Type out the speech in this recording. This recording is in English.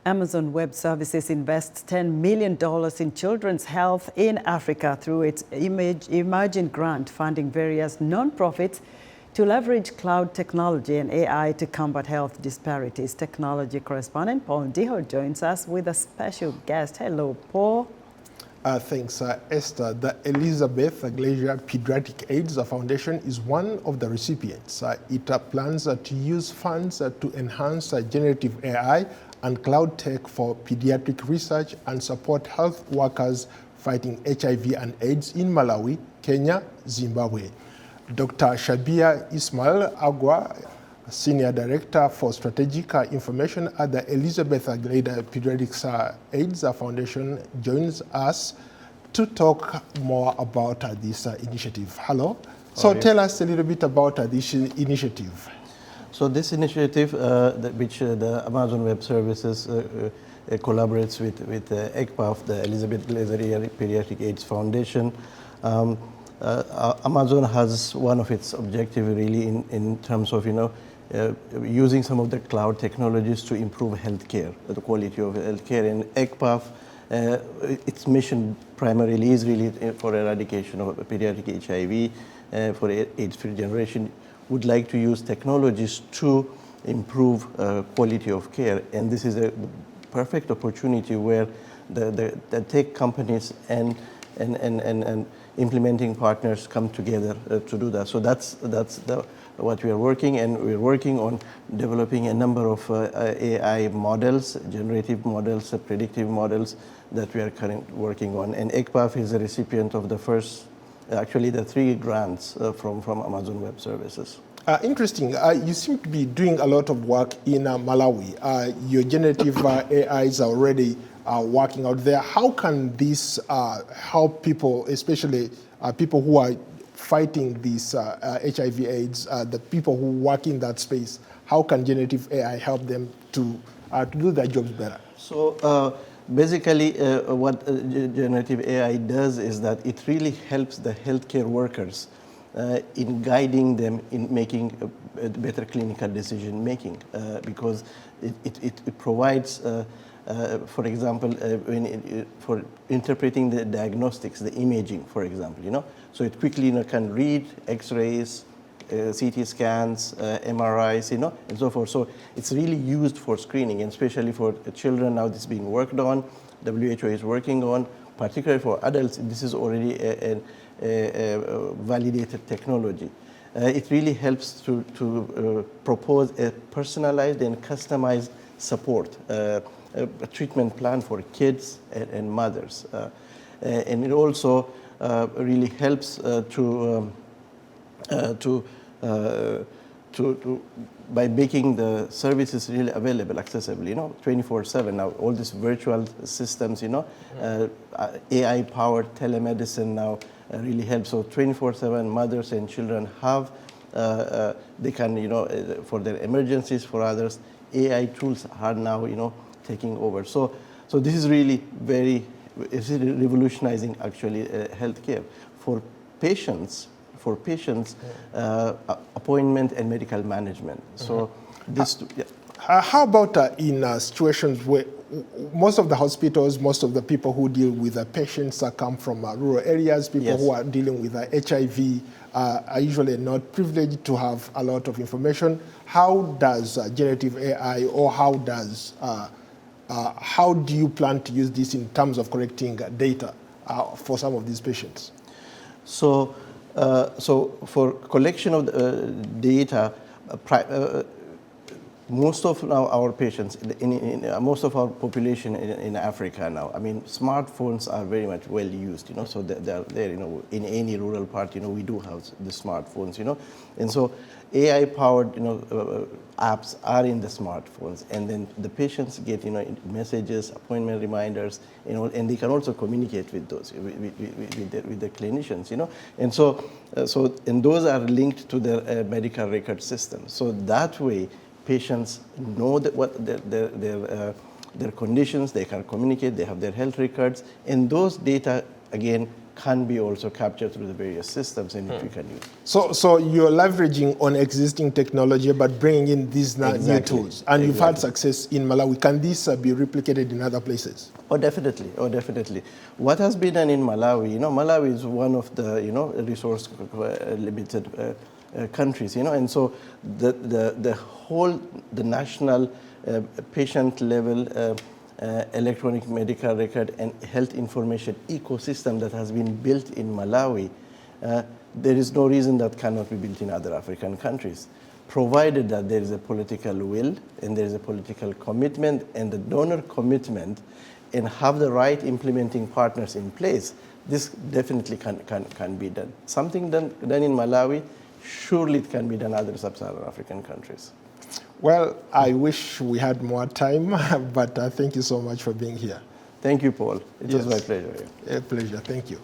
Amazon Web Services invests $10 million in children's health in Africa through its Imagine grant, funding various nonprofits to leverage cloud technology and AI to combat health disparities. Technology correspondent Paul Ndiho joins us with a special guest. Hello, Paul. Thanks, Esther. The Elizabeth Glacier Pediatric AIDS Foundation is one of the recipients. It plans to use funds to enhance generative AI and cloud tech for pediatric research and support health workers fighting HIV and AIDS in Malawi, Kenya, Zimbabwe. Dr. Shabia Ismail Agwa, Senior Director for Strategic Information at the Elizabeth Glacier Pediatric AIDS Foundation, joins us to talk more about this initiative. Hello. So tell us a little bit about this initiative. So this initiative, which the Amazon Web Services collaborates with ECPAF, the Elizabeth Glacier Pediatric AIDS Foundation, Amazon has one of its objectives really in terms of, using some of the cloud technologies to improve healthcare, the quality of healthcare. And ECPAF, its mission primarily is really for eradication of pediatric HIV, for AIDS-free generation, would like to use technologies to improve quality of care. And this is a perfect opportunity where the tech companies and implementing partners come together to do that. So that's what we are working, and we're working on developing a number of AI models, generative models, predictive models that we are currently working on. And ECPAF is a recipient of the first, actually the 3 grants from Amazon Web Services. Interesting. You seem to be doing a lot of work in Malawi. Your generative AIs are already working out there. How can this help people, especially people who are fighting these HIV/AIDS, the people who work in that space? How can generative AI help them to do their jobs better? So basically, what generative AI does is that it really helps the healthcare workers in guiding them in making a better clinical decision making, because it provides, for example, for interpreting the diagnostics, the imaging, for example, so it quickly can read X-rays, CT scans, MRIs, and so forth. So it's really used for screening, and especially for children. Now this is being worked on. WHO is working on. Particularly for adults, this is already a validated technology. It really helps to propose a personalized and customized support, a treatment plan for kids and mothers. And it also really helps by making the services really available, accessible, 24/7. Now, all these virtual systems, AI-powered telemedicine now really helps. So 24/7 mothers and children have, they can, for their emergencies, for others, AI tools are now, taking over. So this is really it's revolutionizing actually healthcare for patients. Appointment and medical management. So this. Yeah. How about in situations where most of the hospitals, most of the people who deal with patients come from rural areas, people who are dealing with HIV are usually not privileged to have a lot of information. How does generative AI, or how do you plan to use this in terms of collecting data for some of these patients? So for collection of data, most of now our patients, most of our population in Africa now, smartphones are very much well used, so they're there, in any rural part, we do have the smartphones, and so AI-powered, apps are in the smartphones, and then the patients get, messages, appointment reminders, and they can also communicate with those, with the clinicians, and so and those are linked to their medical record system. So that way, patients know that what their conditions, they can communicate, they have their health records, and those data, again, can be also captured through the various systems in which we can use. So you're leveraging on existing technology, but bringing in these new tools. And you've had success in Malawi. Can this be replicated in other places? Oh, definitely. Oh, definitely. What has been done in Malawi, Malawi is one of the, resource limited countries, and so the national patient level electronic medical record and health information ecosystem that has been built in Malawi, there is no reason that cannot be built in other African countries, provided that there is a political will and there is a political commitment and the donor commitment and have the right implementing partners in place. This definitely can be done. Something done in Malawi, surely it can be done in other sub-Saharan African countries. Well, I wish we had more time, but thank you so much for being here. Thank you, Paul. It was my pleasure. A pleasure. Thank you.